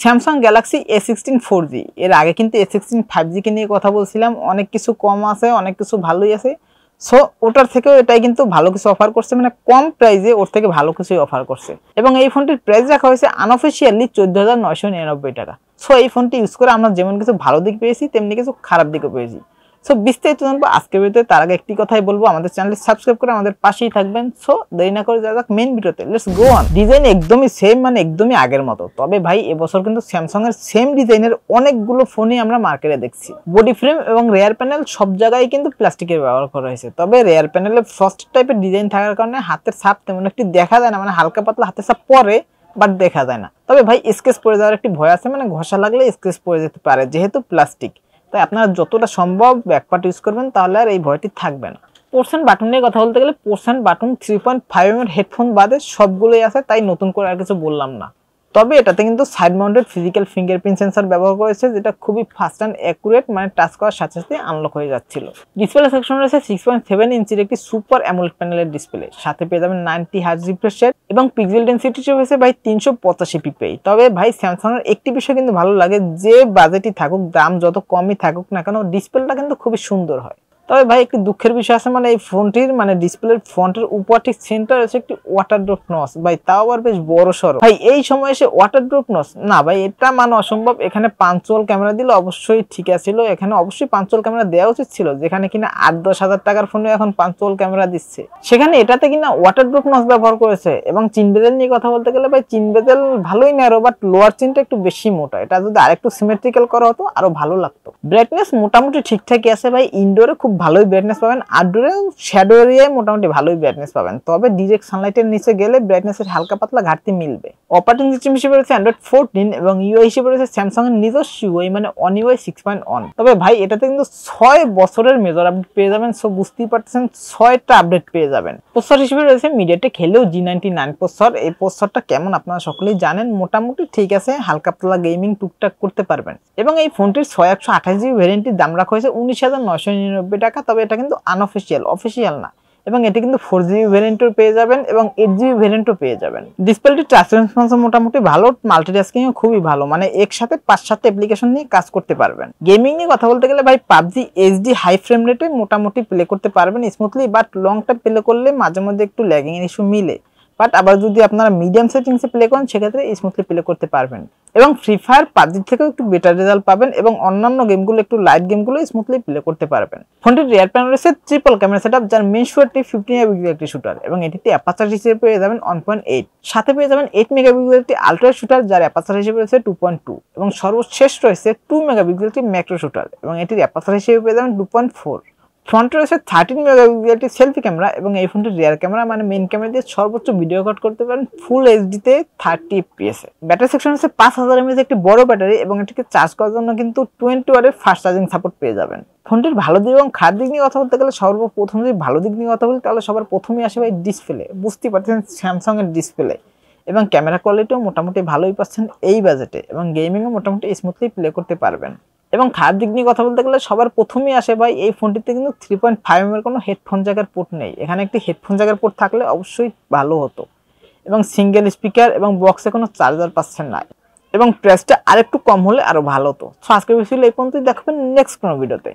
Samsung Galaxy A16 4G এর আগে কিন্তু A16 5G কে নিয়ে কথা বলছিলাম, অনেক কিছু কম আছে, অনেক কিছু ভালোই আছে। সো ওটার থেকেও এটাই কিন্তু ভালো কিছু অফার করছে, মানে কম প্রাইসে ওর থেকে ভালো কিছুই অফার করছে। এবং এই ফোনটির প্রাইস রাখা হয়েছে আনঅফিশিয়ালি 14,999 টাকা। সো এই ফোনটি ইউজ করে আমরা যেমন কিছু ভালো দিক পেয়েছি তেমনি কিছু খারাপ দিকও পেয়েছি। সো বিস্তারিত জানবো আজকের ভিডিওতে। তার আগে একটি কথাই বলবো, আমাদের চ্যানেলটি সাবস্ক্রাইব করে আমাদের পাশেই থাকবেন। সো দেরি না করে যাওয়া যাক মেইন ভিডিওতে, লেটস গো অন। ডিজাইন একদমই সেম, মানে একদমই আগের মতো। তবে ভাই এবছর কিন্তু স্যামসাং এর সেম ডিজাইনের অনেকগুলো ফোনই আমরা মার্কেটে দেখছি। বডি ফ্রেম এবং রেয়ার প্যানেল সব জায়গায় কিন্তু প্লাস্টিকের ব্যবহার করা হয়েছে। তবে রেয়ার প্যানেলে ফ্রস্ট টাইপের ডিজাইন থাকার কারণে হাতের ছাপ তেমন একটি দেখা যায় না, মানে হালকা পাতলা হাতের ছাপ পরে বাট দেখা যায় না। তবে ভাই স্কেচ পড়ে যাওয়ার একটি ভয় আছে, মানে ঘষা লাগলে স্কেচ পড়ে যেতে পারে যেহেতু প্লাস্টিক। তাই আপনারা যতটা সম্ভব ব্যাকপার্ট ইউজ করবেন, তাহলে আর এই ভয়টি থাকবে না। পোর্শন বাটন নিয়ে কথা বলতে গেলে পোর্শন বাটন 3.5 mm হেডফোন বাদে সবগুলোই আছে, তাই নতুন করে আর কিছু বললাম না। তবে এটাতে কিন্তু side mounted physical fingerprint sensor ব্যবহার করেছে, যেটা খুবই ফাস্ট অ্যান্ড অ্যাকুরেট, মানে টাচ করার সাথে সাথে আনলক হয়ে যাচ্ছিল। ডিসপ্লে সেকশন রয়েছে 6.7 ইঞ্চির একটি সুপার অ্যামোলেড প্যানেলের ডিসপ্লে, সাথে পেয়ে যাবেন 90 হার্জ রিফ্রেশ রেট এবং পিক্সেল ডেনসিটি হয়েছে ভাই 385 পিপিআই। তবে ভাই স্যামসাং এর একটি বিষয় কিন্তু ভালো লাগে, যে বাজেটই থাকুক, দাম যত কমই থাকুক না কেন, ডিসপ্লেটা কিন্তু খুবই সুন্দর হয়। তবে ভাই একটি দুঃখের বিষয় আছে, মানে এই ফোনটির মানে ডিসপ্লের ফ্রন্টের উপর ঠিক সেন্টার আছে একটি ওয়াটারড্রপ নচ, ভাই তাও আবার বেশ বড় সড়ো। ভাই এই সময় এসে ওয়াটারড্রপ নচ না, ভাই এটা মানে অসম্ভব। এখানে পাঞ্চুয়াল ক্যামেরা দিলে অবশ্যই ঠিক আছিল, এখানে অবশ্যই পাঞ্চুয়াল ক্যামেরা দেওয়া উচিত ছিল, যেখানে কিনা 8-10 হাজার টাকার ফোনে এখন পাঞ্চুয়াল ক্যামেরা দিচ্ছে, সেখানে এটাতে কিনা ওয়াটারড্রপ নচ ব্যবহার করেছে। এবং চিন বেজেল নিয়ে কথা বলতে গেলে ভাই চিন বেজেল ভালোই ন্যারো, বাট লোয়ার চিনটা একটু বেশি মোটা। এটা যদি আরেকটু সিমেট্রিক্যাল করা হতো আরো ভালো লাগতো। ব্রাইটনেস মোটামুটি ঠিকঠাকই আছে ভাই, ইনডোরে খুব ভালোই ব্রাইটনেস পাবেন, আউটডোরে শ্যাডো এরিয়ায় মোটামুটি ভালোই ব্রাইটনেস পাবেন। তবে ডিরেক্ট সানলাইটের নিচে গেলে ব্রাইটনেসের হালকা পাতলা ঘাটতি মিলবে। অপারেটিং সিস্টেম হিসেবে রয়েছে Android 14 এবং ইউআই হিসেবে রয়েছে স্যামসাং এর নিজস্ব ইউআই, মানে One UI 6.1। তবে ভাই এটাতে কিন্তু 6 বছরের মেজর আপডেট পেয়ে যাবেন। সো বুঝতেই পারতেছেন 6টা আপডেট পেয়ে যাবেন। প্রসেসর হিসেবে রয়েছে MediaTek Helio G99 প্রসেসর। এই প্রসেসরটা কেমন আপনারা সকলেই জানেন, মোটামুটি ঠিক আছে, হালকা পাতলা গেমিং টুকটাক করতে পারবেন। এবং এই ফোনটির 6128GB ভ্যারিয়েন্টের দাম রাখা হয়েছে 19,999 টাকা। তবে এটা কিন্তু আনঅফিশিয়াল, অফিশিয়াল না। এবং এটি কিন্তু 4GB ভ্যারিয়েন্টও পেয়ে যাবেন এবং 8GB ভ্যারিয়েন্টও পেয়ে যাবেন। ডিসপ্লেটি টাচ রেসপন্স মোটামুটি ভালো, মাল্টিটাস্কিং খুবই ভালো, মানে একসাথে 5-7টা অ্যাপ্লিকেশন নিয়ে কাজ করতে পারবেন। গেমিং নিয়ে কথা বলতে গেলে ভাই পাবজি HD হাই ফ্রেম রেটে মোটামুটি প্লে করতে পারবেন smoothly, but long time play করলে মাঝে মধ্যে একটু ল্যাগিং এর ইস্যু মিলে। বাট আবার যদি আপনারা মিডিয়াম সেটিংসে প্লে করেন সেক্ষেত্রে স্মুথলি প্লে করতে পারবেন। এবং ফ্রি ফায়ার পাবজি থেকেও একটু বেটার রেজাল্ট পাবেন এবং অন্যান্য গেমগুলো একটু লাইট গেমগুলো স্মুথলি প্লে করতে পারবেন। ফোনটির রিয়ার প্যানেল রয়েছে ট্রিপল ক্যামেরা সেটআপ, যার মেইন শুটারটি 15 মেগাপিক্সেল একটি শুটার এবং এটিতে অ্যাপারচার হিসেবে পেয়ে যাবেন 1.8, সাথে পেয়ে যাবেন 8 মেগাপিক্সেল একটি আলট্রা শুটার, যার অ্যাপারচার হিসেবে রয়েছে 2.2 এবং সর্বশেষ রয়েছে 2 মেগাপিক্সেল একটি ম্যাক্রো শুটার এবং এটির অ্যাপারচার হিসেবে পেয়ে যাবেন 2.4। ফ্রন্টে রয়েছে 13 মেগাপিক্সেল একটি সেলফি ক্যামেরা এবং এই ফোনটির রিয়ার ক্যামেরা মানে মেইন ক্যামেরা দিয়ে সর্বোচ্চ ভিডিও রেকর্ড করতে পারেন ফুল এইচডিতে 30 fps এ। ব্যাটারি সেকশন হচ্ছে 5000 mAh একটি বড় ব্যাটারি এবং এটিকে চার্জ করার জন্য কিন্তু 20 ওয়াটের ফাস্ট চার্জিং সাপোর্ট পেয়ে যাবেন। ফোনটির ভালো দিক এবং খারাপ দিক নিয়ে কথা বলতে গেলে সর্বপ্রথম যদি ভালো দিক নিয়ে কথা বলি তাহলে সবার প্রথমেই আসে ভাই ডিসপ্লে। বুঝতেই পারছেন স্যামসাং এর ডিসপ্লে এবং ক্যামেরা কোয়ালিটিও মোটামুটি ভালোই পাচ্ছেন এই বাজেটে এবং গেমিংও মোটামুটি স্মুথলি প্লে করতে পারবেন। এবং খারাপ দিক নিয়ে কথা বলতে গেলে সবার প্রথমেই আসে ভাই এই ফোনটিতে কিন্তু 3.5 mm কোনো হেডফোন জায়গার পোর্ট নেই। এখানে একটি হেডফোন জায়গার পোর্ট থাকলে অবশ্যই ভালো হতো। এবং সিঙ্গেল স্পিকার এবং বক্সে কোনো চার্জার পাচ্ছেন না এবং প্রাইসটা আরেকটু কম হলে আরো ভালো হতো। সো আজকের ভিডিও এই পর্যন্তই, দেখাবেন নেক্সট কোনো ভিডিওতে।